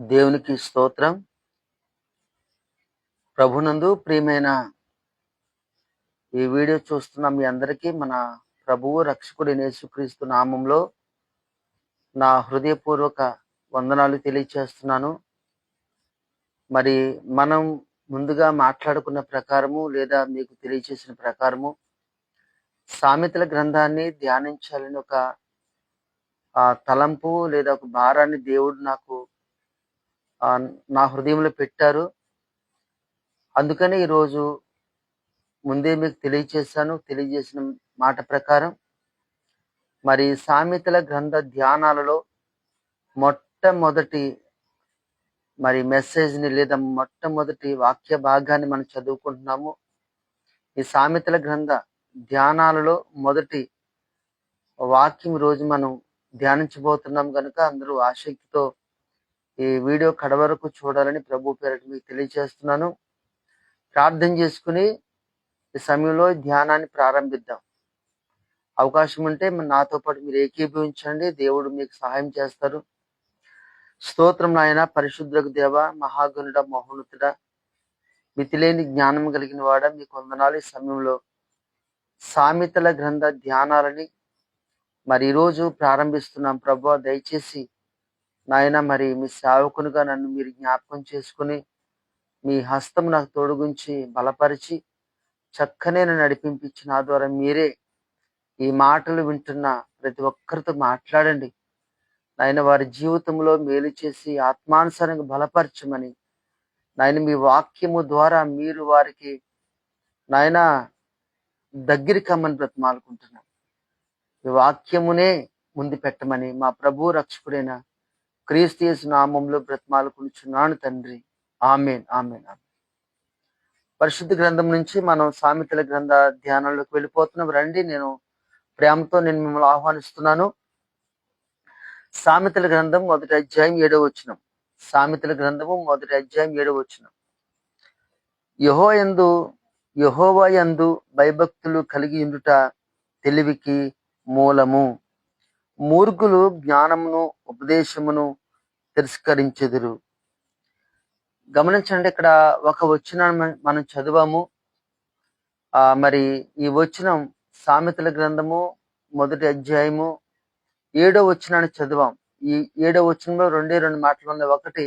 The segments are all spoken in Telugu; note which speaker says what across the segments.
Speaker 1: దేవునికి స్తోత్రం. ప్రభునందు ప్రియమైన ఈ వీడియో చూస్తున్న మీ అందరికీ మన ప్రభువు రక్షకుడు యేసుక్రీస్తు నామంలో నా హృదయపూర్వక వందనాలు తెలియచేస్తున్నాను. మరి మనం ముందుగా మాట్లాడుకున్న ప్రకారము లేదా మీకు తెలియచేసిన ప్రకారము సామెతల గ్రంథాన్ని ధ్యానించాలని ఒక తలంపు లేదా ఒక భారాన్ని దేవుడు నాకు నా హృదయంలో పెట్టారు. అందుకని ఈరోజు ముందే మీకు తెలియజేసిన మాట ప్రకారం మరి సామెతల గ్రంథ ధ్యానాలలో మొట్టమొదటి మరి మెసేజ్ని లేదా మొట్టమొదటి వాక్య భాగాన్ని మనం చదువుకుంటున్నాము. ఈ సామెతల గ్రంథ ధ్యానాలలో మొదటి వాక్యం రోజు మనం ధ్యానించబోతున్నాం కనుక అందరూ ఆసక్తితో ఈ వీడియో కడవరకు చూడాలని ప్రభు పేరిట మీకు తెలియజేస్తున్నాను. ప్రార్థన చేసుకుని ఈ సమయంలో ధ్యానాన్ని ప్రారంభిద్దాం. అవకాశం ఉంటే నాతో పాటు మీరు ఏకీభవించండి. దేవుడు మీకు సహాయం చేస్తారు. స్తోత్రం నాయన, పరిశుద్ధకు దేవ, మహాగణుడ, మహోన్నతుడ, మితిలేని జ్ఞానం కలిగిన వాడ, మీకు వందనాలు. ఈ సమయంలో సామెతల గ్రంథ ధ్యానాలని మరి ఈరోజు ప్రారంభిస్తున్నాం. ప్రభు దయచేసి నాయన మరి మీ సేవకునిగా నన్ను మీరు జ్ఞాపకం చేసుకుని మీ హస్తం నాకు తోడుగుంచి బలపరిచి చక్కనే నడిపించి నా ద్వారా మీరే ఈ మాటలు వింటున్న ప్రతి ఒక్కరితో మాట్లాడండి. నాయన వారి జీవితంలో మేలు చేసి ఆత్మానుసారంగా బలపరచమని నాయన మీ వాక్యము ద్వారా మీరు వారికి నాయన దగ్గరికి కమ్మని బ్రతిమాలుకుంటున్నాను. ఈ వాక్యమునే ముందు పెట్టమని మా ప్రభు రక్షకుడైన క్రీస్తు యేసు నామంలో బ్రతిమాలుకుంటున్నాను తండ్రి. ఆమేన్, ఆమేన్, ఆమేన్. పరిశుద్ధ గ్రంథం నుంచి మనం సామెతల గ్రంథ ధ్యానంలోకి వెళ్ళిపోతున్నాం. రండి, నేను ప్రేమతో మిమ్మల్ని ఆహ్వానిస్తున్నాను. సామెతల గ్రంథం మొదటి అధ్యాయం 7వ వచనం. సామెతల గ్రంథము మొదటి అధ్యాయం 7వ వచనం. యెహోవా యందు భయభక్తులు కలిగి ఉండుట తెలివికి మూలము. మూర్ఖులు జ్ఞానమును ఉపదేశమును తిరస్కరించెదరు. గమనించండి, ఇక్కడ ఒక వచనాన్ని మనం చదివాము. మరి ఈ వచనం సామెతల గ్రంథము మొదటి అధ్యాయము 7వ వచనాన్ని చదివాం. ఈ 7వ వచనంలో రెండు మాటలు ఉన్నాయి. ఒకటి,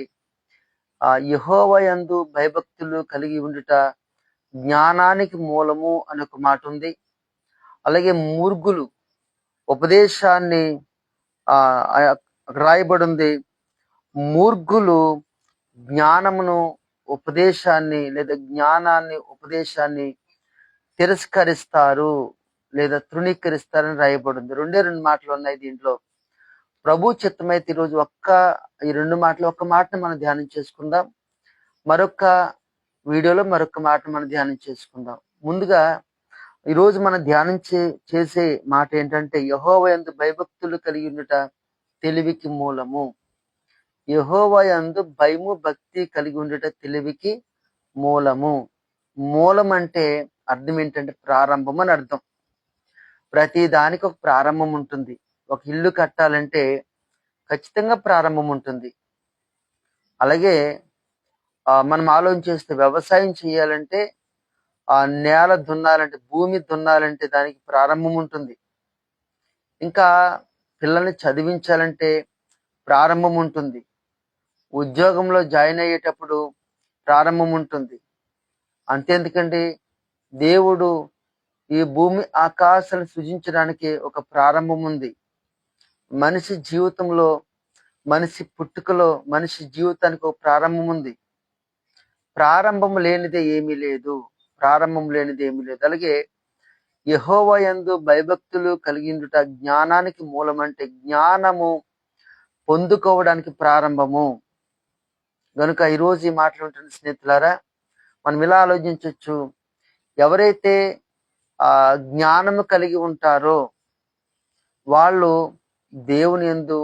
Speaker 1: యెహోవా యందు భయభక్తులు కలిగి ఉండుట జ్ఞానానికి మూలము అనే ఒక మాట ఉంది. అలాగే మూర్ఖులు ఉపదేశాన్ని రాయబడి ఉంది. మూర్ఖులు జ్ఞానమును ఉపదేశాన్ని లేదా ఉపదేశాన్ని తిరస్కరిస్తారు లేదా తృణీకరిస్తారని రాయబడింది. రెండు మాటలు ఉన్నాయి దీంట్లో. ప్రభు చిత్తమైతే ఈరోజు ఈ రెండు మాటలు ఒక్క మాటను మనం ధ్యానం చేసుకుందాం. మరొక వీడియోలో మరొక మాటను మనం ధ్యానం చేసుకుందాం. ముందుగా ఈరోజు మనం ధ్యానం చేసే మాట ఏంటంటే, యెహోవా యందు భయభక్తులు కలిగి ఉండుట తెలివికి మూలము. యెహోవా యందు భయము భక్తి కలిగి ఉండుట తెలివికి మూలము. మూలం అంటే అర్థం ఏంటంటే ప్రారంభం అని అర్థం. ప్రతి దానికి ఒక ప్రారంభం ఉంటుంది. ఒక ఇల్లు కట్టాలంటే ఖచ్చితంగా ప్రారంభం ఉంటుంది. అలాగే మనం ఆలోచించేస్తే వ్యవసాయం చేయాలంటే నేల దున్నాలంటే, భూమి దున్నాలంటే దానికి ప్రారంభం ఉంటుంది. ఇంకా పిల్లల్ని చదివించాలంటే ప్రారంభం ఉంటుంది. ఉద్యోగంలో జాయిన్ అయ్యేటప్పుడు ప్రారంభం ఉంటుంది. అంతేందుకండి, దేవుడు ఈ భూమి ఆకాశాలను సృజించడానికి ఒక ప్రారంభం ఉంది. మనిషి జీవితంలో, మనిషి పుట్టుకలో, మనిషి జీవితానికి ఒక ప్రారంభం ఉంది. ప్రారంభం లేనిదే ఏమీ లేదు. అలాగే యెహోవా యందు భయభక్తులు కలిగిండుట జ్ఞానానికి మూలం అంటే జ్ఞానము పొందుకోవడానికి ప్రారంభము. గనుక ఈరోజు ఈ మాటలు ఉంటున్న స్నేహితులారా, మనం ఇలా ఆలోచించవచ్చు. ఎవరైతే జ్ఞానము కలిగి ఉంటారో వాళ్ళు దేవుని యందు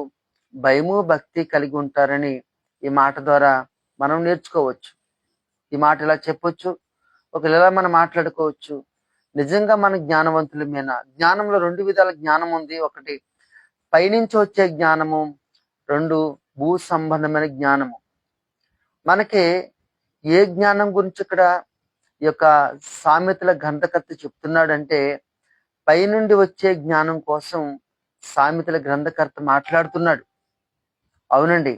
Speaker 1: భయము భక్తి కలిగి ఉంటారని ఈ మాట ద్వారా మనం నేర్చుకోవచ్చు. ఈ మాట ఇలా చెప్పొచ్చు, ఒకవేళ మనం మాట్లాడుకోవచ్చు. నిజంగా మన జ్ఞానవంతులమేనా? జ్ఞానంలో రెండు విధాల జ్ఞానం ఉంది. ఒకటి పైనుంచి వచ్చే జ్ఞానము, రెండు భూ సంబంధమైన జ్ఞానము. మనకి ఏ జ్ఞానం గురించి ఇక్కడ ఈ యొక్క సామెతల గ్రంథకర్త చెప్తున్నాడంటే, పైనుండి వచ్చే జ్ఞానం కోసం సామెతల గ్రంథకర్త మాట్లాడుతున్నాడు. అవునండి,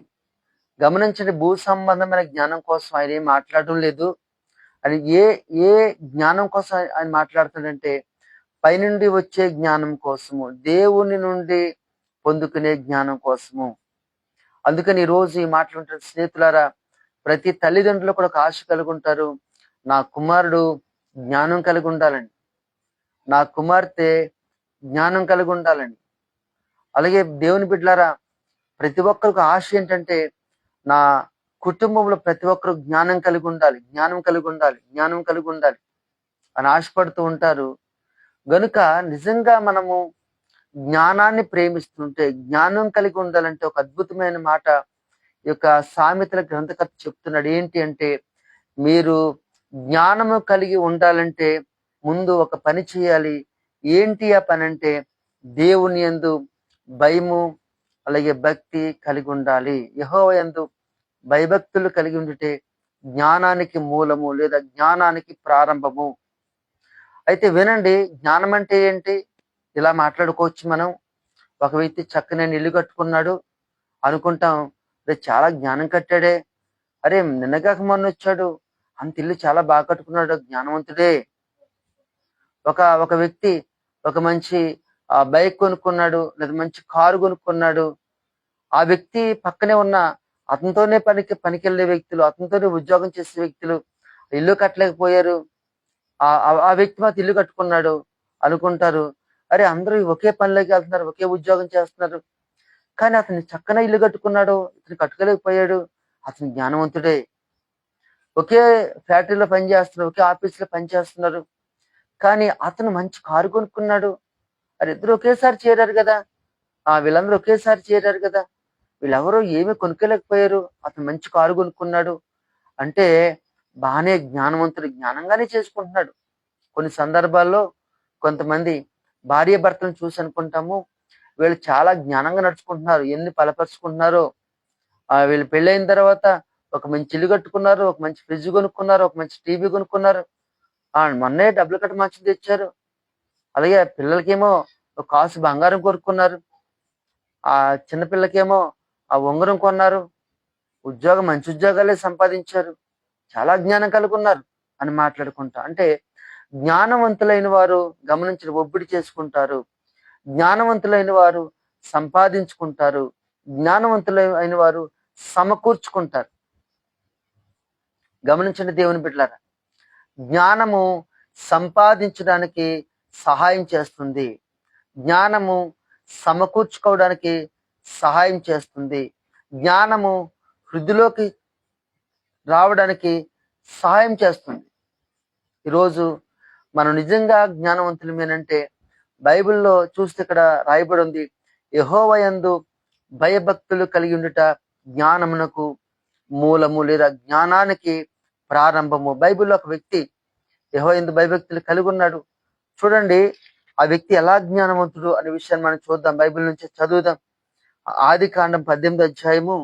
Speaker 1: గమనించండి, భూ సంబంధమైన జ్ఞానం కోసం ఆయన ఏం మాట్లాడడం లేదు. అని ఏ ఏ జ్ఞానం కోసం ఆయన మాట్లాడుతున్నాడంటే, పైనుండి వచ్చే జ్ఞానం కోసము, దేవుని నుండి పొందుకునే జ్ఞానం కోసము. అందుకని ఈ రోజు ఈ మాటలు ఉంటున్న స్నేహితులారా, ప్రతి తల్లిదండ్రులు కూడా ఒక ఆశ కలిగి ఉంటారు. నా కుమారుడు జ్ఞానం కలిగి ఉండాలని, నా కుమార్తె జ్ఞానం కలిగి ఉండాలని. అలాగే దేవుని బిడ్డలారా, ప్రతి ఒక్కరికి ఆశ ఏంటంటే, నా కుటుంబంలో ప్రతి ఒక్కరు జ్ఞానం కలిగి ఉండాలి, జ్ఞానం కలిగి ఉండాలి, జ్ఞానం కలిగి ఉండాలి అని ఆశపడుతూ ఉంటారు. గనుక నిజంగా మనము జ్ఞానాన్ని ప్రేమిస్తుంటే, జ్ఞానం కలిగి ఉండాలంటే ఒక అద్భుతమైన మాట ఈ యొక్క సామెతల గ్రంథకర్త చెప్తున్నాడు. ఏంటి అంటే, మీరు జ్ఞానము కలిగి ఉండాలంటే ముందు ఒక పని చేయాలి. ఏంటి ఆ పని అంటే, దేవుని యందు భయము అలాగే భక్తి కలిగి ఉండాలి. యెహోవా యందు భయభక్తులు కలిగి ఉండితే జ్ఞానానికి మూలము లేదా జ్ఞానానికి ప్రారంభము. అయితే వినండి, జ్ఞానం అంటే ఏంటి? ఇలా మాట్లాడుకోవచ్చు మనం. ఒక వ్యక్తి చక్కని ఇల్లు కట్టుకున్నాడు అనుకుంటాం, రే చాలా జ్ఞానం కట్టాడే, అరే నిన్నగాక మొన్న వచ్చాడు, అంత ఇల్లు చాలా బాగా కట్టుకున్నాడు, జ్ఞానవంతుడే. ఒక ఒక వ్యక్తి ఒక మంచి బైక్ కొనుక్కున్నాడు లేదా మంచి కారు కొనుక్కున్నాడు. ఆ వ్యక్తి పక్కనే ఉన్న అతనితోనే పనికెళ్ళే వ్యక్తులు, అతనితోనే ఉద్యోగం చేసే వ్యక్తులు ఇల్లు కట్టలేకపోయారు. ఆ వ్యక్తి మాత్రం ఇల్లు కట్టుకున్నాడు అనుకుంటారు. అరే అందరూ ఒకే పనిలోకి వెళ్తున్నారు, ఒకే ఉద్యోగం చేస్తున్నారు, కానీ అతను చక్కగా ఇల్లు కట్టుకున్నాడు, ఇతను కట్టుకోలేకపోయాడు, అతను జ్ఞానవంతుడే. ఒకే ఫ్యాక్టరీలో పని చేస్తున్నారు, ఒకే ఆఫీసులో పని చేస్తున్నారు, కానీ అతను మంచి కారు కొనుక్కున్నాడు. అది ఇద్దరు ఒకేసారి చేరారు కదా, వీళ్ళందరూ ఒకేసారి చేరారు కదా, వీళ్ళెవరూ ఏమీ కొనుక్కోలేకపోయారు, అతను మంచి కారు కొనుక్కున్నాడు అంటే బాగానే జ్ఞానవంతుడు, జ్ఞానంగానే చేసుకుంటున్నాడు. కొన్ని సందర్భాల్లో కొంతమంది భార్య భర్తలను చూసి అనుకుంటాము, వీళ్ళు చాలా జ్ఞానంగా నడుచుకుంటున్నారు, ఎన్ని బలపరుచుకుంటున్నారో. వీళ్ళు పెళ్ళైన తర్వాత ఒక మంచి ఇల్లు కట్టుకున్నారు, ఒక మంచి ఫ్రిడ్జ్ కొనుక్కున్నారు, ఒక మంచి టీవీ కొనుక్కున్నారు, మొన్నే డబ్బులు కట్ట మంచి తెచ్చారు. అలాగే పిల్లలకేమో ఒక కాసు బంగారం కొనుక్కున్నారు, ఆ చిన్నపిల్లకేమో ఆ ఉంగరం కొన్నారు, మంచి ఉద్యోగాలే సంపాదించారు, చాలా జ్ఞానం కలిగి ఉన్నారు అని మాట్లాడుకుంటా. అంటే జ్ఞానవంతులైన వారు గమనించిన ఒబ్బిడి చేసుకుంటారు, జ్ఞానవంతులైన వారు సంపాదించుకుంటారు, జ్ఞానవంతులైన వారు సమకూర్చుకుంటారు. గమనించండి దేవుని బిడ్డలారా, జ్ఞానము సంపాదించడానికి సహాయం చేస్తుంది, జ్ఞానము సమకూర్చుకోవడానికి సహాయం చేస్తుంది, జ్ఞానము హృదిలోకి రావడానికి సహాయం చేస్తుంది. ఈరోజు మనం నిజంగా జ్ఞానవంతులమేనంటే, బైబిల్లో చూస్తే ఇక్కడ రాయబడి ఉంది, యెహోవా యందు భయభక్తులు కలిగి ఉండుట జ్ఞానమునకు మూలము లేదా జ్ఞానానికి ప్రారంభము. బైబిల్లో ఒక వ్యక్తి యెహోవా యందు భయభక్తులు కలిగి ఉన్నాడు. చూడండి, ఆ వ్యక్తి ఎలా జ్ఞానవంతుడు అనే విషయాన్ని మనం చూద్దాం, బైబిల్ నుంచి చదువుదాం. ఆదికాండం 18వ అధ్యాయము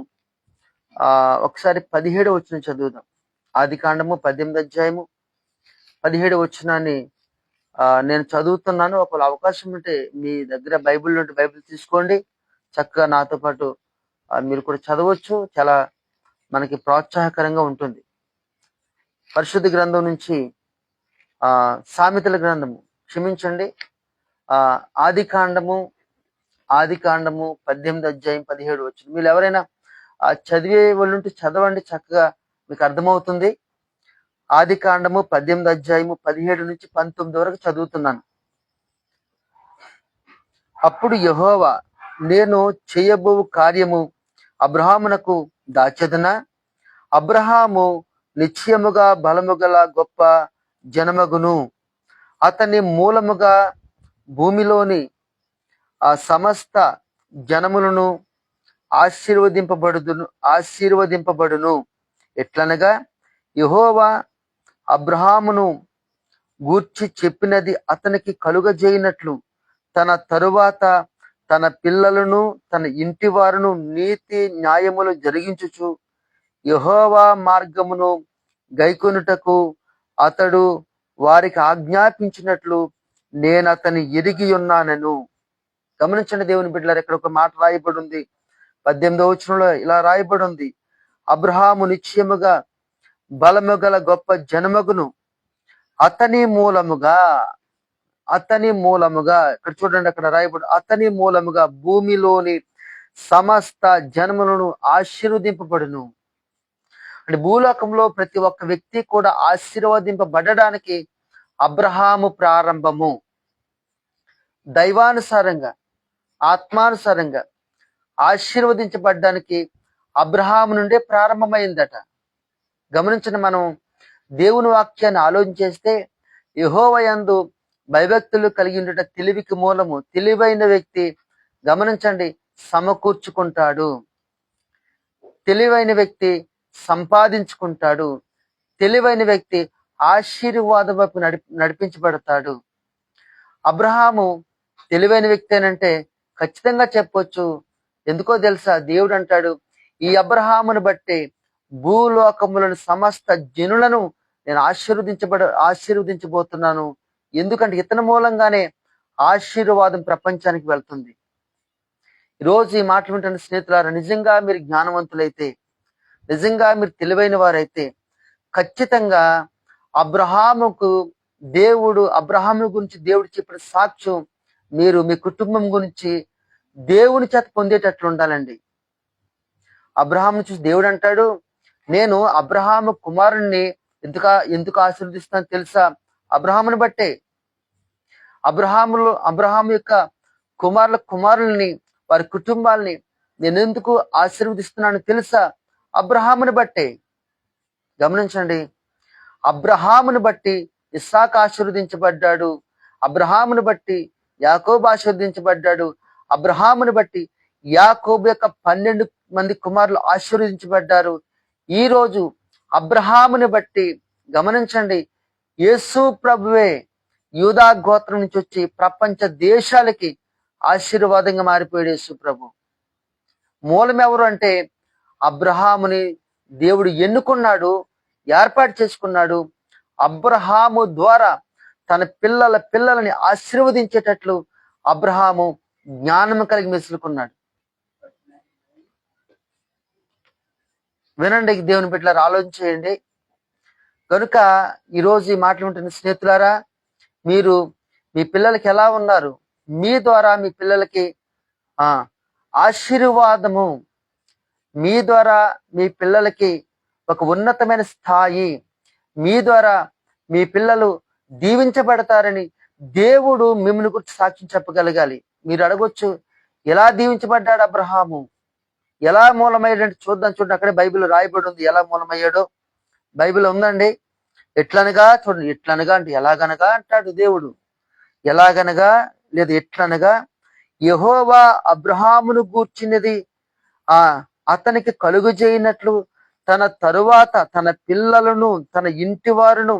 Speaker 1: ఒకసారి 17వ వచనం చదువుదాం. ఆదికాండము 18వ అధ్యాయము 17వ వచనాన్ని నేను చదువుతున్నాను. ఒకవేళ అవకాశం ఉంటే మీ దగ్గర బైబిల్ నుండి బైబిల్ తీసుకోండి, చక్కగా నాతో పాటు మీరు కూడా చదవచ్చు, చాలా మనకి ప్రోత్సాహకరంగా ఉంటుంది. పరిశుద్ధ గ్రంథం నుంచి సామెతల గ్రంథము, క్షమించండి, ఆదికాండము 18వ అధ్యాయం 17 వచనం. మీరు ఎవరైనా చదివే వాళ్ళు ఉంటే చదవండి, చక్కగా మీకు అర్థమవుతుంది. ఆదికాండము 18వ అధ్యాయము 17 నుంచి 19 వరకు చదువుతున్నాను. అప్పుడు యెహోవా, నేను చేయబో కార్యము అబ్రహామునకు దాచెదనా? అబ్రహాము నిశ్చయముగా బలము గల గొప్ప జనమగును, అతని మూలముగా భూమిలోని సమస్త జనములను ఆశీర్వదింపబడును. ఎట్లనగా, యెహోవా అబ్రహామును గూర్చి చెప్పినది అతనికి కలుగజేయనట్లు తన తరువాత తన పిల్లలను తన ఇంటి వారును నీతి న్యాయములు జరిగించుచు యెహోవా మార్గమును గైకొనుటకు అతడు వారికి ఆజ్ఞాపించినట్లు నేను అతని ఎరిగి ఉన్నానను. గమనించండి దేవుని బిడ్డలారా, ఇక్కడ ఒక మాట రాయబడి ఉంది. 18వ వచనంలో ఇలా రాయబడి ఉంది, అబ్రహాము నిశ్చయముగా బలము గల గొప్ప జనమగును, అతని మూలముగా ఇక్కడ చూడండి, అక్కడ రాయబడి అతని మూలముగా భూమిలోని సమస్త జనములను ఆశీర్వదింపబడును. అంటే భూలోకంలో ప్రతి ఒక్క వ్యక్తి కూడా ఆశీర్వదింపబడడానికి అబ్రహాము ప్రారంభము. దైవానుసారంగా, ఆత్మానుసారంగా ఆశీర్వదించబడ్డానికి అబ్రహాము నుండే ప్రారంభమైందట. గమనించిన మనం దేవుని వాక్యాన్ని ఆలోచించేస్తే, యెహోవా యందు భయభక్తులు కలిగి ఉండట తెలివికి మూలము. తెలివైన వ్యక్తి, గమనించండి, సమకూర్చుకుంటాడు. తెలివైన వ్యక్తి సంపాదించుకుంటాడు. తెలివైన వ్యక్తి ఆశీర్వాదం వైపు నడిపించబడతాడు. అబ్రహాము తెలివైన వ్యక్తి అనంటే ఖచ్చితంగా చెప్పొచ్చు. ఎందుకో తెలుసా? దేవుడు అంటాడు, ఈ అబ్రహామును బట్టి భూలోకములను సమస్త జనులను నేను ఆశీర్వదించబోతున్నాను. ఎందుకంటే ఇతని మూలంగానే ఆశీర్వాదం ప్రపంచానికి వెళ్తుంది. ఈరోజు ఈ మాటలు వింటున్న స్నేహితులారా, నిజంగా మీరు జ్ఞానవంతులైతే, నిజంగా మీరు తెలివైన వారైతే, ఖచ్చితంగా అబ్రహాము గురించి దేవుడు చెప్పిన సాక్ష్యం మీరు మీ కుటుంబం గురించి దేవుని చేత పొందేటట్లు ఉండాలండి. అబ్రహాము చూసి దేవుడు అంటాడు, నేను అబ్రహాము కుమారుణ్ణి ఎందుకు ఆశీర్వదిస్తాను తెలుసా? అబ్రహాముని బట్టే. అబ్రహాము యొక్క కుమారుల్ని, వారి కుటుంబాలని నేను ఎందుకు ఆశీర్వదిస్తున్నాను తెలుసా? అబ్రహాముని బట్టే. గమనించండి, అబ్రహాముని బట్టి ఇస్సాకు ఆశీర్వదించబడ్డాడు. అబ్రహాముని బట్టి యాకోబు ఆశీర్వదించబడ్డాడు. అబ్రహాముని బట్టి యాకోబు యొక్క 12 మంది కుమారులు ఆశీర్వదించబడ్డారు. ఈ రోజు అబ్రహాముని బట్టి గమనించండి, యేసు ప్రభువే యూదా గోత్రం నుంచి వచ్చి ప్రపంచ దేశాలకి ఆశీర్వాదంగా మారిపోయాడు యేసు ప్రభు. మూలం ఎవరు అంటే అబ్రహాముని దేవుడు ఎన్నుకున్నాడు, ఏర్పాటు చేసుకున్నాడు. అబ్రహాము ద్వారా తన పిల్లలని ఆశీర్వదించేటట్లు అబ్రహాము జ్ఞానము కలిగి మెసులుకున్నాడు. వినండి దేవుని బిడ్డలారా, ఆలోచించేయండి. కనుక ఈరోజు ఈ మాటలు ఉంటున్న స్నేహితులారా, మీరు మీ పిల్లలకి ఎలా ఉన్నారు? మీ ద్వారా మీ పిల్లలకి ఆశీర్వాదము, మీ ద్వారా మీ పిల్లలకి ఒక ఉన్నతమైన స్థాయి, మీ ద్వారా మీ పిల్లలు దీవించబడతారని దేవుడు మిమ్మల్ని గురించి సాక్ష్యం చెప్పగలగాలి. మీరు అడగొచ్చు, ఎలా దీవించబడ్డాడు అబ్రహాము, ఎలా మూలమయ్యాడంటే చూడండి, అక్కడే బైబిల్ రాయబడి ఉంది ఎలా మూలమయ్యాడో. బైబిల్ ఉందండి. ఎట్లనగా చూడండి, ఎట్లనగా అంటే ఎలాగనగా అంటాడు దేవుడు. ఎలాగనగా లేదు, ఎట్లనగా యెహోవా అబ్రహామును గూర్చినది అతనికి కలుగజేయనట్లు తన తరువాత తన పిల్లలను, తన ఇంటి వారును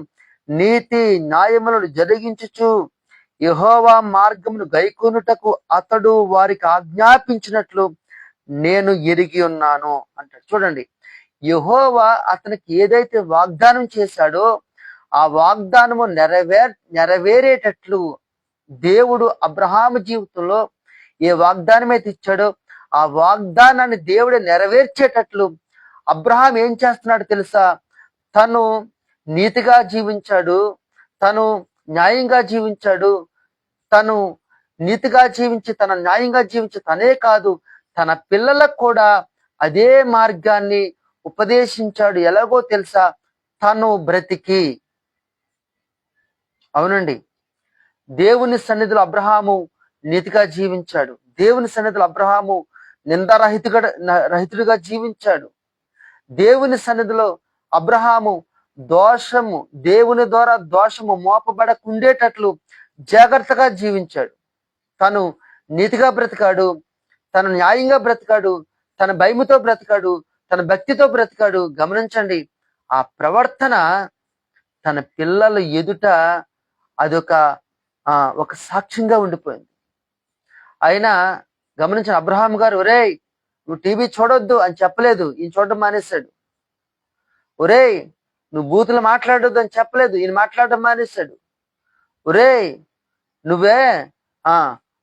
Speaker 1: నీతి న్యాయములను జరిగించుచు యెహోవా మార్గమును గైకొనుటకు అతడు వారికి ఆజ్ఞాపించినట్లు నేను ఎరిగి ఉన్నాను అంటాడు. చూడండి, యెహోవా అతనికి ఏదైతే వాగ్దానం చేశాడో ఆ వాగ్దానము నెరవేరేటట్లు దేవుడు అబ్రహాము జీవితంలో ఏ వాగ్దానం అయితే ఇచ్చాడో ఆ వాగ్దానాన్ని దేవుడు నెరవేర్చేటట్లు అబ్రహాం ఏం చేస్తున్నాడు తెలుసా? తను నీతిగా జీవించాడు, తను న్యాయంగా జీవించాడు. తను నీతిగా జీవించి తన న్యాయంగా జీవించి తనే కాదు, తన పిల్లలకు కూడా అదే మార్గాన్ని ఉపదేశించాడు. ఎలాగో తెలుసా? తను బ్రతికి. అవునండి, దేవుని సన్నిధిలో అబ్రహాము నీతిగా జీవించాడు. దేవుని సన్నిధిలో అబ్రహాము నిందారహితుడిగా జీవించాడు. దేవుని సన్నిధిలో అబ్రహాము దేవుని ద్వారా దోషము మోపబడకుండేటట్లు జాగ్రత్తగా జీవించాడు. తను నీతిగా బ్రతికాడు, తను న్యాయంగా బ్రతికాడు, తన భయముతో బ్రతికాడు, తన భక్తితో బ్రతికాడు. గమనించండి, ఆ ప్రవర్తన తన పిల్లల ఎదుట అదొక ఒక సాక్ష్యంగా ఉండిపోయింది. అయినా గమనించిన అబ్రహాం గారు, ఒరేయ్ నువ్వు టీవీ చూడొద్దు అని చెప్పలేదు, ఈయన చూడడం మానేశాడు. ఒరేయ్, నువ్వు బూతులు మాట్లాడొద్దు అని చెప్పలేదు, ఈయన మాట్లాడడం మానేశాడు. ఒరేయ్, నువ్వే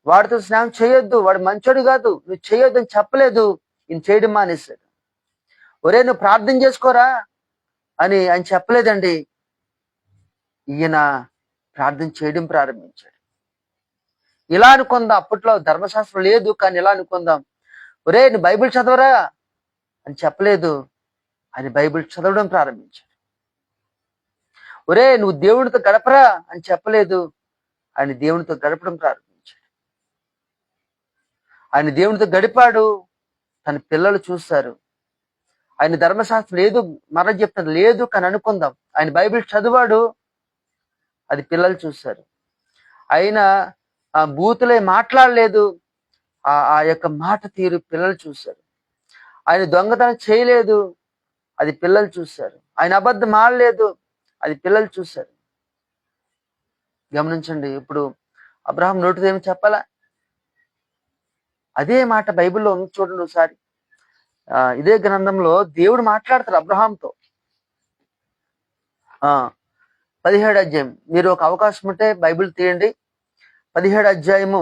Speaker 1: వాడితో స్నేహం చేయొద్దు, వాడు మంచోడు కాదు, నువ్వు చేయొద్దు అని చెప్పలేదు, ఈయన చేయడం మానేశాడు. ఒరే, నువ్వు ప్రార్థన చేసుకోరా అని ఆయన చెప్పలేదండి, ఈయన ప్రార్థన చేయడం ప్రారంభించాడు. ఇలా అనుకుందాం, అప్పట్లో ధర్మశాస్త్రం లేదు, కానీ ఇలా అనుకుందాం, ఒరే నువ్వు బైబిల్ చదవరా అని చెప్పలేదు, ఆయన బైబిల్ చదవడం ప్రారంభించాడు. ఒరే నువ్వు దేవునితో గడపరా అని చెప్పలేదు, ఆయన దేవునితో గడపడం ప్రారంభించాడు. ఆయన దేవునితో గడిపాడు, తన పిల్లలు చూశారు. ఆయన ధర్మశాస్త్రం లేదు, మరణ చెప్తాను లేదు కానీ అనుకుందాం, ఆయన బైబిల్ చదివాడు, అది పిల్లలు చూశారు. ఆయన బూతులే మాట్లాడలేదు, ఆ యొక్క మాట తీరు పిల్లలు చూశారు. ఆయన దొంగతనం చేయలేదు, అది పిల్లలు చూశారు. ఆయన అబద్ధం ఆడలేదు, అది పిల్లలు చూశారు. గమనించండి, ఇప్పుడు అబ్రహాం నోటితో ఏమి చెప్పాలా? అదే మాట బైబిల్లో ఉంది, చూడండి ఒకసారి. ఇదే గ్రంథంలో దేవుడు మాట్లాడతారు అబ్రహాంతో. 17 అధ్యాయం, మీరు ఒక అవకాశం ఉంటే బైబిల్ తీయండి. 17 అధ్యాయము,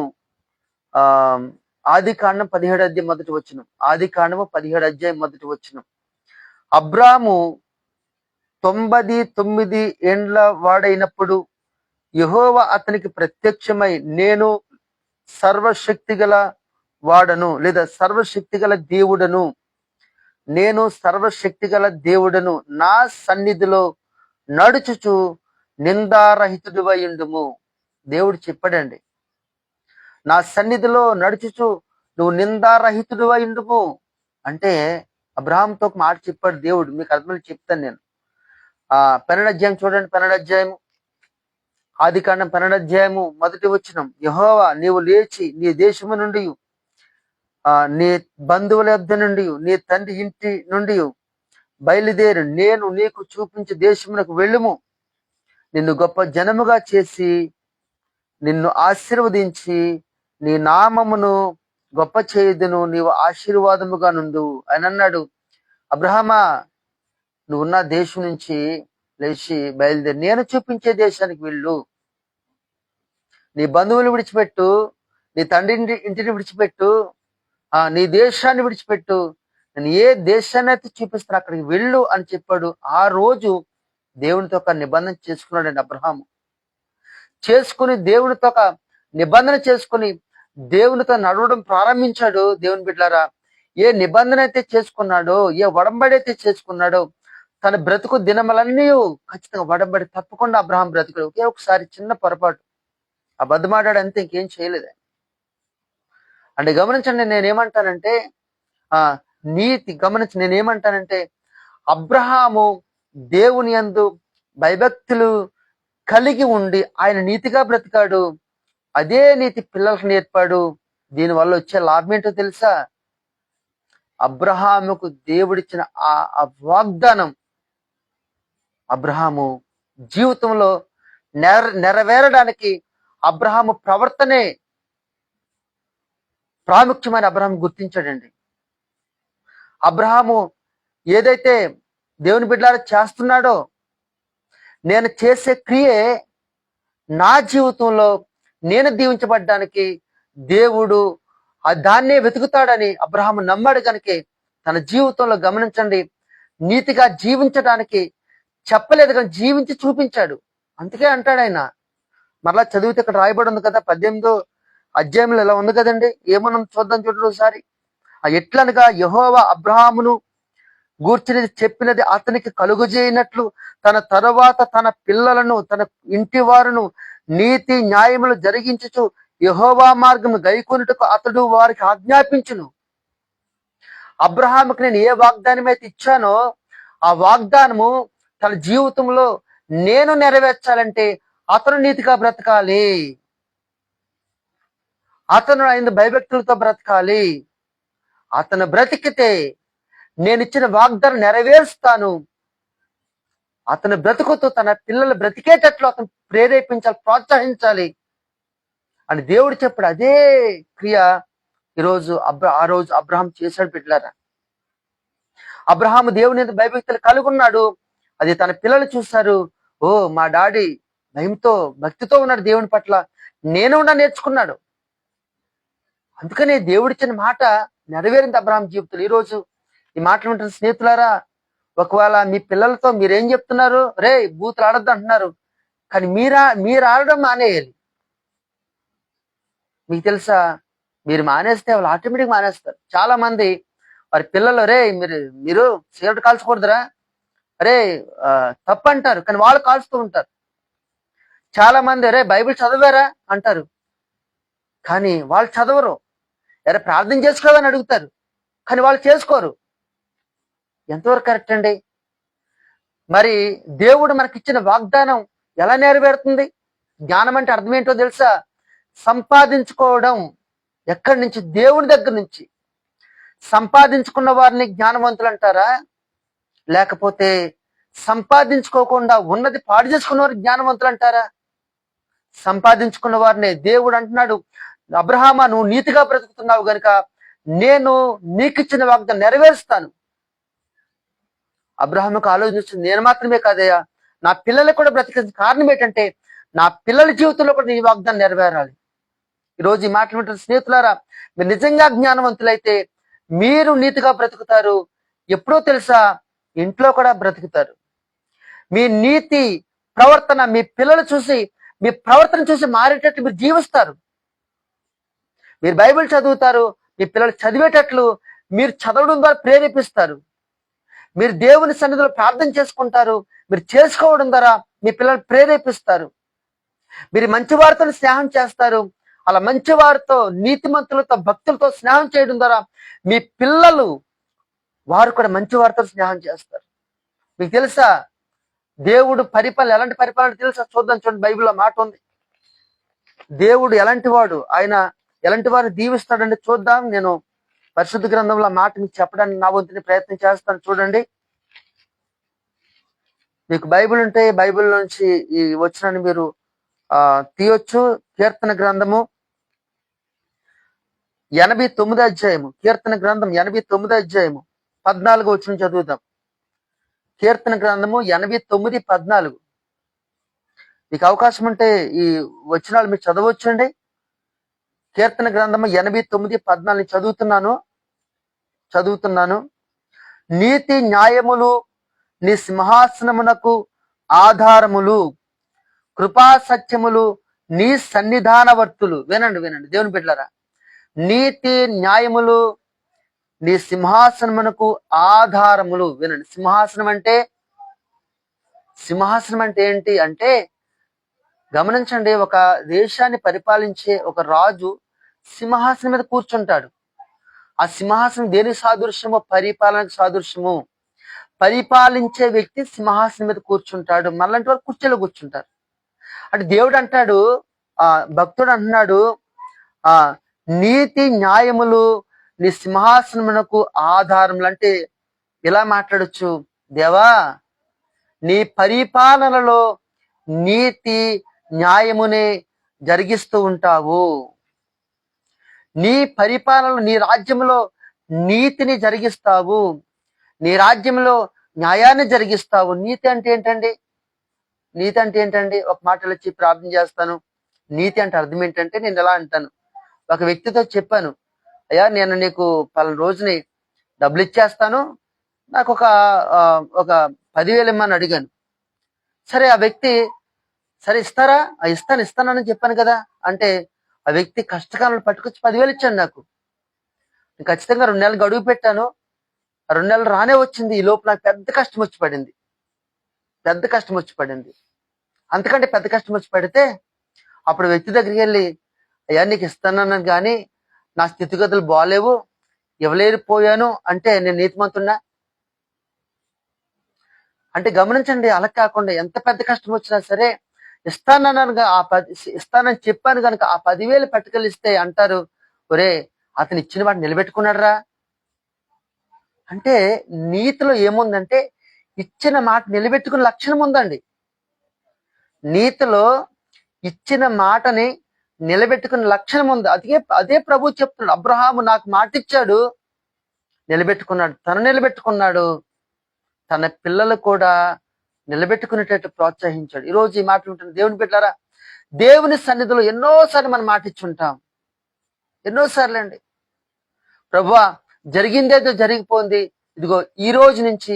Speaker 1: ఆది కాండం 17 అధ్యాయం మొదటి వచనం. ఆది కాండము 17 అధ్యాయం మొదటి వచనం. అబ్రాము 99 ఏండ్ల వాడైనప్పుడు యెహోవా అతనికి ప్రత్యక్షమై, నేను సర్వశక్తి గల వాడను, లేదా సర్వశక్తి గల దేవుడను, నేను సర్వశక్తి గల దేవుడను, నా సన్నిధిలో నడుచుచు నిందారహితుడివై ఉండుము. దేవుడు చెప్పాడండి, నా సన్నిధిలో నడుచుచు నువ్వు నిందారహితుడివై ఉండుము అంటే అబ్రహాంతో ఒక మాట చెప్పాడు దేవుడు. మీకు అర్థమని చెప్తాను నేను. 12 అధ్యాయం చూడండి, 12 అధ్యాయము, ఆది కాండం 12 అధ్యాయము మొదటి వచనం. యెహోవా నీవు లేచి నీ దేశము నుండి, నీ బంధువుల యొద్ద నుండి, నీ తండ్రి ఇంటి నుండి బయలుదేరు, నేను నీకు చూపించే దేశమునకు వెళ్ళుము, నిన్ను గొప్ప జనముగా చేసి నిన్ను ఆశీర్వదించి నీ నామమును గొప్ప చేయుదును, నీవు ఆశీర్వాదముగా నుండు అని అన్నాడు. అబ్రహామా, నువ్వున్న దేశం నుంచి లేచి బయలుదేరి నేను చూపించే దేశానికి వెళ్ళు, నీ బంధువులు విడిచిపెట్టు, నీ తండ్రి ఇంటిని విడిచిపెట్టు, నీ దేశాన్ని విడిచిపెట్టు, నేను ఏ దేశాన్ని అయితే చూపిస్తాను అక్కడికి వెళ్ళు అని చెప్పాడు. ఆ రోజు దేవునితో ఒక నిబంధన చేసుకున్నాడండి అబ్రహాము. చేసుకుని దేవునితో ఒక నిబంధన చేసుకుని దేవునితో నడవడం ప్రారంభించాడు. దేవుని బిడ్డలారా, ఏ నిబంధన అయితే చేసుకున్నాడో, ఏ వడంబడి అయితే చేసుకున్నాడో, తన బ్రతుకు దినములన్నీ ఖచ్చితంగా వడంబడి తప్పకుండా అబ్రహాం బ్రతుకుడు. ఒకే ఒకసారి చిన్న పొరపాటు, అబద్ధమాడాడు అంతే, ఇంకేం చేయలేదు. అంటే గమనించండి, నేనేమంటానంటే నీతి గమనించి నేనేమంటానంటే అబ్రహాము దేవుని యందు భయభక్తులు కలిగి ఉండి ఆయన నీతిగా బ్రతికాడు. అదే నీతి పిల్లలకు నేర్పాడు. దీనివల్ల వచ్చే లాభం ఏంటో తెలుసా? అబ్రహాముకు దేవుడిచ్చిన ఆ వాగ్దానం అబ్రహాము జీవితంలో నెరవేరడానికి అబ్రహాము ప్రవర్తనే ప్రాముఖ్యమైన అబ్రహాం గుర్తించాడండి. అబ్రహాము ఏదైతే దేవుని బిడ్డలారా చేస్తున్నాడో, నేను చేసే క్రియే నా జీవితంలో నేను దీవించబడ్డానికి దేవుడు దాన్నే వెతుకుతాడని అబ్రహాము నమ్మాడు. కనుక తన జీవితంలో గమనించండి, నీతిగా జీవించడానికి చెప్పలేదు కానీ జీవించి చూపించాడు. అందుకే అంటాడు ఆయన. మరలా చదివితే ఇక్కడ రాయబడి ఉంది కదా, 18వ అధ్యాయంలో ఇలా ఉంది కదండి, ఏమన్నా చూద్దాం చూడండి ఒకసారి. ఎట్లనగా యెహోవా అబ్రహామును గూర్చినది చెప్పినది అతనికి కలుగజేయనట్లు తన తరువాత తన పిల్లలను తన ఇంటి వారును నీతి న్యాయములు జరిగించుచు యెహోవా మార్గము గైకొనుటకు అతడు వారికి ఆజ్ఞాపించును. అబ్రహాముకి నేను ఏ వాగ్దానం అయితే ఇచ్చానో ఆ వాగ్దానము తన జీవితంలో నేను నెరవేర్చాలంటే అతను నీతిగా బ్రతకాలి, అతను ఆయన భయభక్తులతో బ్రతకాలి. అతను బ్రతికితే నేను ఇచ్చిన వాగ్దానం నెరవేరుస్తాను. అతను బ్రతుకుతూ తన పిల్లలు బ్రతికేటట్లు అతను ప్రేరేపించాలి, ప్రోత్సహించాలి అని దేవుడు చెప్పాడు. అదే క్రియ ఆ రోజు అబ్రహాం చేశాడు. బిడ్డలారా, అబ్రహాము దేవుని భయభక్తులు కలిగి ఉన్నాడు. అది తన పిల్లలు చూస్తారు. ఓ మా డాడీ భయంతో భక్తితో ఉన్నాడు దేవుని పట్ల, నేను కూడా నేర్చుకున్నాడు. అందుకనే దేవుడిచ్చిన మాట నెరవేరింది అబ్రహాం జీవితంలో. ఈరోజు ఈ మాటలు వింటున్న స్నేహితులారా, ఒకవేళ మీ పిల్లలతో మీరేం చెప్తున్నారు, రే బూతులు ఆడొద్దు అంటున్నారు, కానీ మీరు ఆడడం మానేయాలి. మీకు తెలుసా, మీరు మానేస్తే వాళ్ళు ఆటోమేటిక్ మానేస్తారు. చాలా మంది వారి పిల్లలు, రే మీరు సిగరెట్ కాల్చకూడదురా, అరే తప్పు అంటారు, కానీ వాళ్ళు కాల్చుతూ ఉంటారు. చాలా మంది అరే బైబిల్ చదివారా అంటారు, కానీ వాళ్ళు చదవరు. అరే ప్రార్థన చేసుకోవాలని అడుగుతారు, కానీ వాళ్ళు చేసుకోరు. ఎంతవరకు కరెక్ట్ అండి? మరి దేవుడు మనకిచ్చిన వాగ్దానం ఎలా నెరవేరుతుంది? జ్ఞానం అంటే అర్థం ఏంటో తెలుసా? సంపాదించుకోవడం. ఎక్కడి నుంచి? దేవుని దగ్గర నుంచి. సంపాదించుకున్న వారిని జ్ఞానవంతులు అంటారా? లేకపోతే సంపాదించుకోకుండా ఉన్నది పాడు చేసుకున్న వారు జ్ఞానవంతులు అంటారా? సంపాదించుకున్న వారిని దేవుడు అంటున్నాడు, అబ్రహామా నువ్వు నీతిగా బ్రతుకుతున్నావు గనుక నేను నీకిచ్చిన వాగ్దానం నెరవేరుస్తాను. అబ్రహాముకు ఆలోచించింది, నేను మాత్రమే కాదయ్యా, నా పిల్లలకు కూడా బ్రతికించిన కారణం ఏంటంటే నా పిల్లల జీవితంలో కూడా నీ వాగ్దానం నెరవేరాలి. ఈరోజు ఈ మాటలు వింటున్న స్నేహితులారా, మీరు నిజంగా జ్ఞానవంతులైతే మీరు నీతిగా బ్రతుకుతారు. ఎప్పుడో తెలుసా? ఇంట్లో కూడా బ్రతుకుతారు. మీ నీతి ప్రవర్తన మీ పిల్లలు చూసి, మీ ప్రవర్తన చూసి మారేటట్లు మీరు జీవిస్తారు. మీరు బైబిల్ చదువుతారు, మీ పిల్లలు చదివేటట్లు మీరు చదవడం ద్వారా ప్రేరేపిస్తారు. మీరు దేవుని సన్నిధిలో ప్రార్థన చేసుకుంటారు, మీరు చేసుకోవడం ద్వారా మీ పిల్లలు ప్రేరేపిస్తారు. మీరు మంచి వారితో స్నేహం చేస్తారు, అలా మంచి వారితో, నీతిమంతులతో, భక్తులతో స్నేహం చేయడం ద్వారా మీ పిల్లలు వారు కూడా మంచి వారితో స్నేహం చేస్తారు. మీకు తెలుసా దేవుడు పరిపాలన ఎలాంటి పరిపాలన తెలుసా? చూద్దాం, చూడండి, బైబిల్లో మాట ఉంది. దేవుడు ఎలాంటి వాడు, ఆయన ఎలాంటి వారిని దీవిస్తాడంటే చూద్దాం. నేను పరిశుద్ధ గ్రంథంలో మాట మీకు చెప్పడానికి నా వంతుని ప్రయత్నం చేస్తాను. చూడండి, మీకు బైబిల్ ఉంటే బైబిల్ నుంచి ఈ వచనాన్ని మీరు తీయొచ్చు. కీర్తన గ్రంథము 89 అధ్యాయము, కీర్తన గ్రంథం 89 అధ్యాయము 14 వచనం చదువుదాం. కీర్తన గ్రంథము 89:14. మీకు అవకాశం ఉంటే ఈ వచనాలు మీరు చదవచ్చండి. కీర్తన గ్రంథము 89:14 చదువుతున్నాను. నీతి న్యాయములు నీ సింహాసనమునకు ఆధారములు, కృపా సత్యములు నీ సన్నిధానవర్తులు. వినండి దేవుని బిడ్డలారా, నీతి న్యాయములు నీ సింహాసనమునకు ఆధారములు. వినండి, సింహాసనం అంటే ఏంటి అంటే, గమనించండి, ఒక దేశాన్ని పరిపాలించే ఒక రాజు సింహాసనం మీద కూర్చుంటాడు. ఆ సింహాసనం దేని సాదృశ్యమో? పరిపాలనకు సాదృశ్యము. పరిపాలించే వ్యక్తి సింహాసనం మీద కూర్చుంటాడు, మళ్ళంటి వాళ్ళు కుర్చీలో కూర్చుంటారు. అంటే దేవుడు అంటాడు, భక్తుడు అంటున్నాడు, నీతి న్యాయములు నీ సింహాసనమునకు ఆధారములు. అంటే ఇలా మాట్లాడొచ్చు, దేవా నీ పరిపాలనలో నీతి న్యాయమునే జరిగిస్తూ ఉంటావు. నీ పరిపాలన, నీ రాజ్యంలో నీతిని జరిగిస్తావు, నీ రాజ్యంలో న్యాయాన్ని జరిగిస్తావు. నీతి అంటే ఏంటండి? నీతి అంటే ఏంటండి? ఒక మాటలో చెప్పి ప్రార్థన చేస్తాను. నీతి అంటే అర్థం ఏంటంటే, నేను ఎలా అంటాను, ఒక వ్యక్తితో చెప్పాను, అయ్యా నేను నీకు పలానా రోజుని డబ్బులు ఇచ్చేస్తాను, నాకు ఒక 10,000 ఇమ్మని అడిగాను. సరే, ఆ వ్యక్తి సరే ఇస్తారా? ఇస్తానని చెప్పాను కదా అంటే, ఆ వ్యక్తి కష్టకాలంలో పట్టుకొచ్చి 10,000 ఇచ్చాడు నాకు. ఖచ్చితంగా 2 నెలలు గడువు పెట్టాను, 2 నెలలు రానే వచ్చింది. ఈ లోపు నాకు పెద్ద కష్టం వచ్చి పడింది. అంతకంటే పెద్ద కష్టం వచ్చి పడితే అప్పుడు వ్యక్తి దగ్గరికి వెళ్ళి, అయ్యా నీకు ఇస్తానన్నాను కానీ నా స్థితిగతులు బాగాలేవు, ఇవ్వలేకపోయాను అంటే నేను నీతిమంతున్నా? అంటే గమనించండి, అలా కాకుండా ఎంత పెద్ద కష్టం వచ్చినా సరే ఇస్తానని చెప్పాను కనుక ఆ 10,000 పట్టుకెళ్ళిస్తే అంటారు, ఒరే అతను ఇచ్చిన వాడు నిలబెట్టుకున్నాడు రా. అంటే నీతిలో ఏముందంటే ఇచ్చిన మాట నిలబెట్టుకునే లక్షణం ఉందండి. నీతిలో ఇచ్చిన మాటని నిలబెట్టుకునే లక్షణం ఉంది. అదే ప్రభు చెప్తున్నాడు. అబ్రహాము నాకు మాట ఇచ్చాడు, నిలబెట్టుకున్నాడు. తను నిలబెట్టుకున్నాడు, తన పిల్లలు కూడా నిలబెట్టుకునేటట్టు ప్రోత్సహించాడు. ఈ రోజు ఈ మాటలు ఉంటున్న దేవుని బిడ్డలారా, దేవుని సన్నిధిలో ఎన్నోసార్లు మనం మాటిచ్చుంటాం. ఎన్నోసార్లు అండి, ప్రభువా జరిగిందేదో జరిగిపోయింది, ఇదిగో ఈ రోజు నుంచి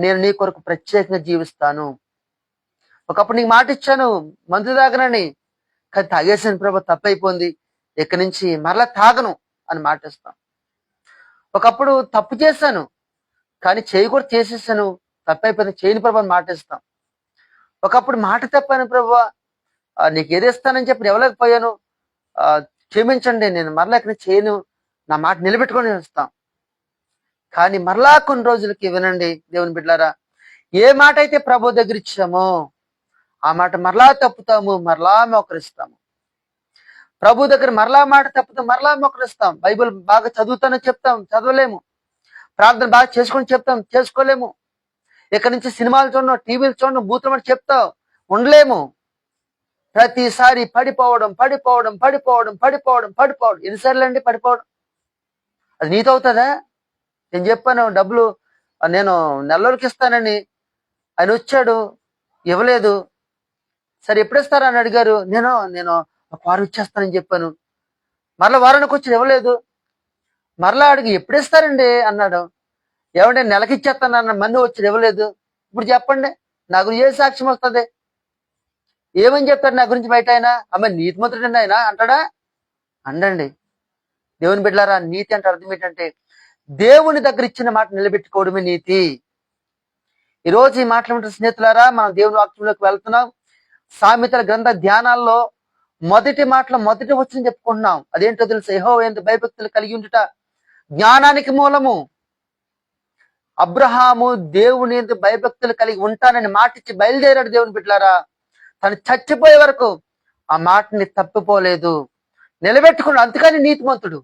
Speaker 1: నేను నీ కొరకు ప్రత్యేకంగా జీవిస్తాను. ఒకప్పుడు నీకు మాట ఇచ్చాను మందు తాగనని, కానీ తాగేసాను ప్రభు, తప్పైపోయింది, ఇక్కడి నుంచి మరలా తాగను అని మాటిస్తాం. ఒకప్పుడు తప్పు చేశాను కానీ చేయకూడదు చేసేసాను, తప్పైపోయింది, చేయని ప్రభు అని మాటిస్తాం. ఒకప్పుడు మాట తప్పాను ప్రభు, నీకు ఏదేస్తానని చెప్పి ఇవ్వలేకపోయాను, క్షమించండి, నేను మరలా ఇక్కడ చేయను, నా మాట నిలబెట్టుకొని వస్తాం. కానీ మరలా కొన్ని రోజులకి వినండి దేవుని బిడ్డలారా, ఏ మాట అయితే ప్రభు దగ్గర ఇచ్చామో ఆ మాట మరలా తప్పుతాము, మరలా మోకరిస్తాము. ప్రభు దగ్గర మరలా మాట తప్పుతాం, మరలా మోకరిస్తాం. బైబిల్ బాగా చదువుతానని చెప్తాం, చదవలేము. ప్రార్థన బాగా చేసుకొని చెప్తాం, చేసుకోలేము. ఇక్కడి నుంచి సినిమాలు చూడడం, టీవీలు చూడడం, బూతులు చెప్తాం, ఉండలేము. ప్రతిసారి పడిపోవడం పడిపోవడం పడిపోవడం పడిపోవడం పడిపోవడం. ఎన్నిసార్లు అండి పడిపోవడం? అది నీతో అవుతుందా? నేను చెప్పాను డబ్బులు నేను నెలలోకి ఇస్తానని, ఆయన వచ్చాడు ఇవ్వలేదు. సరే ఎప్పుడు ఇస్తారా అని అడిగారు, నేను ఒక వారం ఇచ్చేస్తానని చెప్పాను. మరలా వారానికి వచ్చి ఇవ్వలేదు. మరలా అడిగి ఎప్పుడు ఇస్తారండి అన్నాడు. ఏమంటే నెలకి ఇచ్చేస్తాను అన్న, మన్ను వచ్చి ఇవ్వలేదు. ఇప్పుడు చెప్పండి, నా గురించి ఏ సాక్ష్యం వస్తుంది? ఏమని చెప్తాడు నా గురించి బయట? ఆయన అమ్మ నీతిమంతుడండి ఆయన అంటాడా? అండండి. దేవుని బిడ్డలారా, నీతి అంటే అర్థం ఏంటంటే దేవుని దగ్గర ఇచ్చిన మాట నిలబెట్టుకోవడమే నీతి. ఈరోజు ఈ మాటలు స్నేహితులారా, మనం దేవుని వాక్యంలోకి వెళ్తున్నాం. సామెతల గ్రంథ ధ్యానాల్లో మొదటి మాటలో మొదటి వచ్చిన చెప్పుకుంటున్నాం. అదేంటో తెలుసు, యెహోవా యందు భయభక్తులు కలిగి ఉండుట జ్ఞానానికి మూలము. అబ్రహాము దేవుని యందు భయభక్తులు కలిగి ఉంటానని మాటిచ్చి బయలుదేరాడు. దేవుని బిడ్డలారా, తను చచ్చిపోయే వరకు ఆ మాటని తప్పిపోలేదు, నిలబెట్టుకున్నాడు. అందుకని నీతిమంతుడు.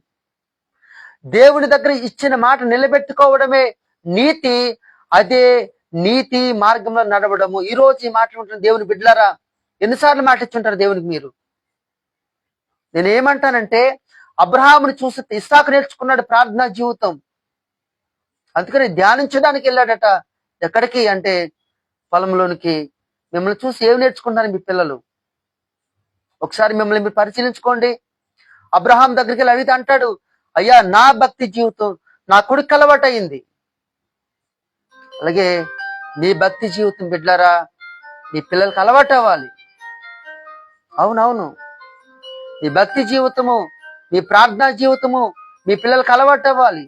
Speaker 1: దేవుని దగ్గర ఇచ్చిన మాట నిలబెట్టుకోవడమే నీతి. అదే నీతి మార్గంలో నడవడము. ఈ రోజు ఈ మాటలు ఉంటున్న దేవుని బిడ్డలారా, ఎన్నిసార్లు మాట ఇచ్చుంటారు దేవునికి మీరు? నేనేమంటానంటే, అబ్రహాముని చూసి ఇస్సాకు నేర్చుకున్నాడు ప్రార్థనా జీవితం. అందుకని ధ్యానించడానికి వెళ్ళాడట. ఎక్కడికి అంటే పొలంలోనికి. మిమ్మల్ని చూసి ఏమి నేర్చుకుంటారు మీ పిల్లలు? ఒకసారి మిమ్మల్ని మీరు పరిశీలించుకోండి. అబ్రహాం దగ్గరికి వెళ్ళి అడిగితే అంటాడు, అయ్యా నా భక్తి జీవితం నా కొడుకు అలవాటు అయింది. అలాగే నీ భక్తి జీవితం బిడ్డలారా నీ పిల్లలకు అలవాటు అవ్వాలి. అవునవును, నీ భక్తి జీవితము, నీ ప్రార్థనా జీవితము మీ పిల్లలకు అలవాటు అవ్వాలి.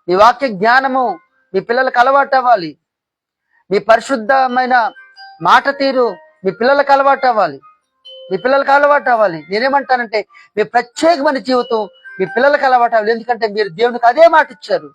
Speaker 1: నీ వాక్య జ్ఞానము మీ పిల్లలకు అలవాటు అవ్వాలి. మీ పరిశుద్ధమైన మాట తీరు మీ పిల్లలకు అలవాటు అవ్వాలి. మీ పిల్లలకు అలవాటు అవ్వాలి. నేనేమంటానంటే, మీ ప్రత్యేకమైన జీవితం మీ పిల్లలకు అలవాటు అవ్వాలి. ఎందుకంటే మీరు దేవునికి అదే మాట ఇచ్చారు.